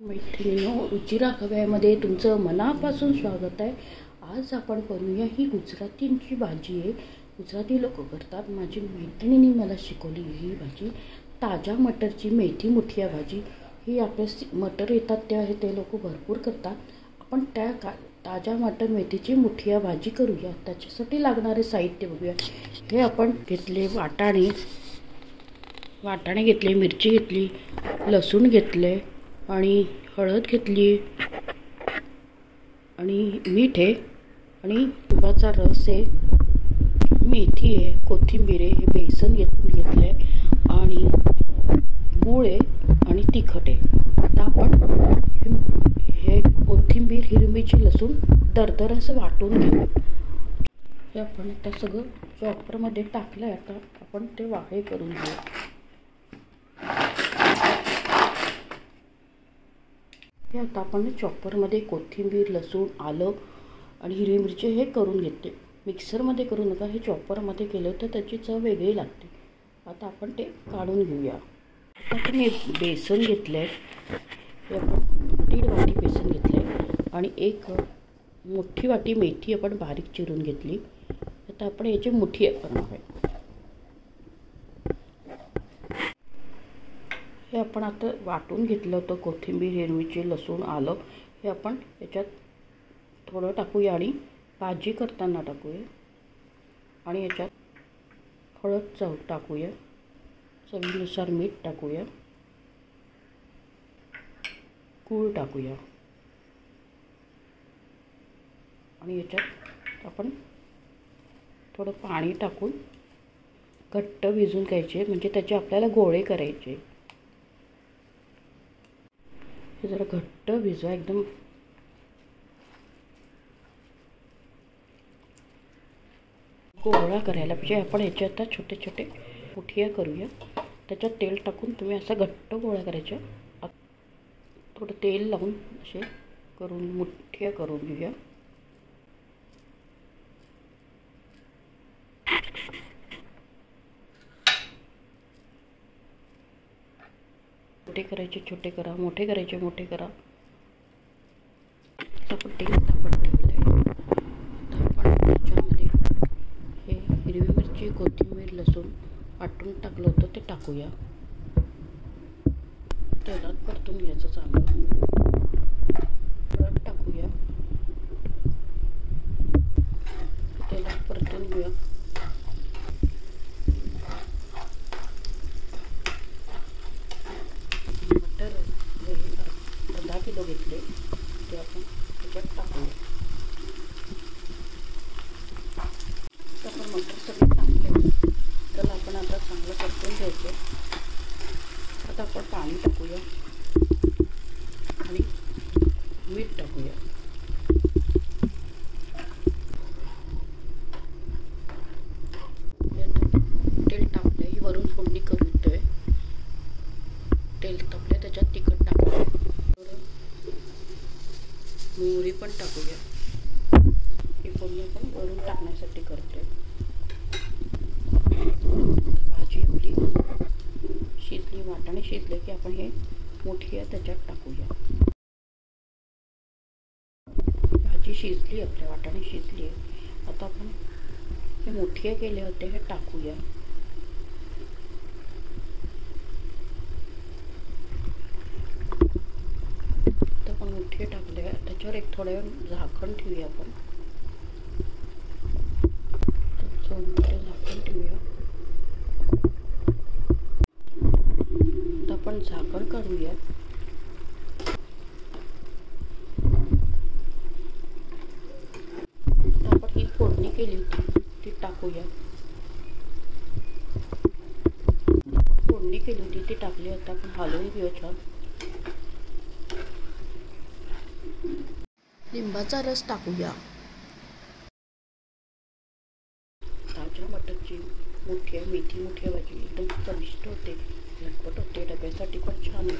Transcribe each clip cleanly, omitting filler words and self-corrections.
मैत्रिणींनो, रुचिरा खव्यामध्ये तुमचं मनापासून स्वागत आहे। आज आपण करूया ही गुजरातींची भाजी आहे। गुजराती लोक करतात। माझी मैत्रिणींनी मला शिकवली ही भाजी, ताजा मटरची मेथी मुठिया भाजी। ही आपल्या मटर येतात तेव्हा ते लोक भरपूर करतात। आपण त्या ताजा मटर मेथीची मुठिया भाजी करूया। त्याच्यासाठी लागणारे साहित्य बघूया। हे आपण घेतले वाटाणे घेतले, मिरची घेतली, लसूण घेतले आणि हळद घेतली आणि मीठ आहे आणि लिंबाचा रस आहे, मेथी आहे, कोथिंबीर आहे, हे बेसन घेतले आणि गूळ आहे आणि तिखट आहे। आता आपण हे कोथिंबीर, हिरवी मिरची, लसूण दरदर असं वाटून घेऊ। हे आपण आता सगळं चॉपरमध्ये टाकलं। आता आपण ते वाहे करून घेऊ। हे आता आपण चॉपरमध्ये कोथिंबीर, लसूण, आलं आणि हिरवी मिरची हे करून घेतले। मिक्सरमध्ये करू नका, हे चॉपरमध्ये केलं तर त्याची चव वेगळी लागते। आता आपण ते काढून घेऊया। आता आपण हे बेसन घेतलं आहे, हे आपण 1.5 वाटी बेसन घेतलं आहे आणि 1 मोठी वाटी मेथी आपण बारीक चिरून घेतली। आता आपण याची मुठी करणार आहे। हे आपण आता वाटून घेतलं होतं, कोथिंबीर, हिरवी मिरची, लसूण, आलं हे आपण याच्यात थोडं टाकूया आणि भाजी करताना टाकूया आणि याच्यात हळद टाकूया, चवीनुसार मीठ टाकूया, गूळ टाकूया आणि याच्यात आपण थोडं पाणी टाकून घट्ट भिजून घ्यायचे, म्हणजे त्याचे आपल्याला गोळे करायचे। हे जरा घट्ट भिजवा, एकदम गोळा करायला पाहिजे। आपण याच्या आता छोटे छोटे मुठिया करूया। त्याच्यात तेल टाकून तुम्ही असा घट्ट गोळा करायचा। थोडं तेल लावून असे करून मुठिया करून घेऊया। छोटे करायचे छोटे करा, मोठे करायचे मोठे करा। आपण तेल तापत ठेवलंय। आता आपण त्याच्यामध्ये हे हिरवी मिरची, कोथिंबीर, लसूण वाटून टाकलं होतं ते टाकूया। तेलात परतून घ्यायचं चांगलं। हळद टाकूया, तेलात परतून घेऊया। मटर 10 किलो घेतले ते आपण त्याच्यात टाकूया। आपण मटर सगळे टाकले तर आपण आता चांगलं परतून घ्यायचं। आता आपण पाणी टाकूया आणि मीठ टाकूया। तेल टाकले, ही वरून फोडणी करतोय। तेल टाकले, त्याच्यात तिखट टाकूया, मोहरी पण टाकूया। ही फोडणी आपण वरून टाकण्यासाठी करतोय। भाजी आपली शिजली, वाटाणे शिजले की आपण हे मुठिया त्याच्यात टाकूया। भाजी शिजली, आपल्या वाटाणे शिजली आहे। आता आपण हे मुठिया केले होते हे टाकूया। आता आपण मुठिया टाकले, त्याच्यावर एक थोड्या वेळ झाकण ठेवूया। आपण झाकण ठेवूया। आता आपण झाकण काढूया। आता आपण ही फोडणी केली होती ती टाकूया। फोडणी केली होती ती टाकली। आता आपण हलवून घेऊया छान। लिंबाचा रस टाकूया। ताज्या मटरची मुठिया, मेथी मुठिया भाजी एकदम चविष्ट होते, झटपट होते, डब्यासाठी पण छान आहे।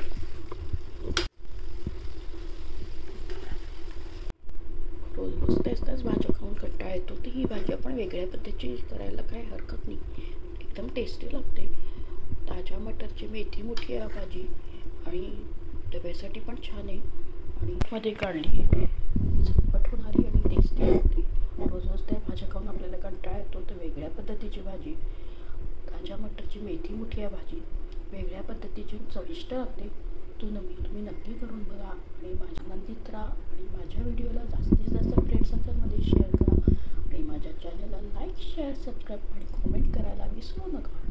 रोज रोज त्याच भाज्या खाऊन कंटाळा येतो, तर ही भाजी आपण वेगळ्या पद्धतीची करायला काही हरकत नाही, एकदम टेस्टी लागते। ताज्या मटरची मेथी मुठिया भाजी आणि डब्यासाठी पण छान आहे आणि मध्ये काढली आहे. झटपट होणारी आणि टेस्टी होती. रोज रोज त्या भाज्या खाऊन आपल्याला कंटाळा येतो, तर वेगळ्या पद्धतीची भाजी, ताज्या मटरची मेथी मुठिया भाजी वेगळ्या पद्धतीची चविष्ट लागते. तुम्ही नक्की करून बघा आणि माझ्या आनंदित राहा आणि माझ्या व्हिडिओला जास्तीत जास्त फ्रेंड सर्कलमध्ये शेअर करा आणि माझ्या चॅनलला लाईक, शेअर, सबस्क्राईब आणि कॉमेंट करायला विसरू नका.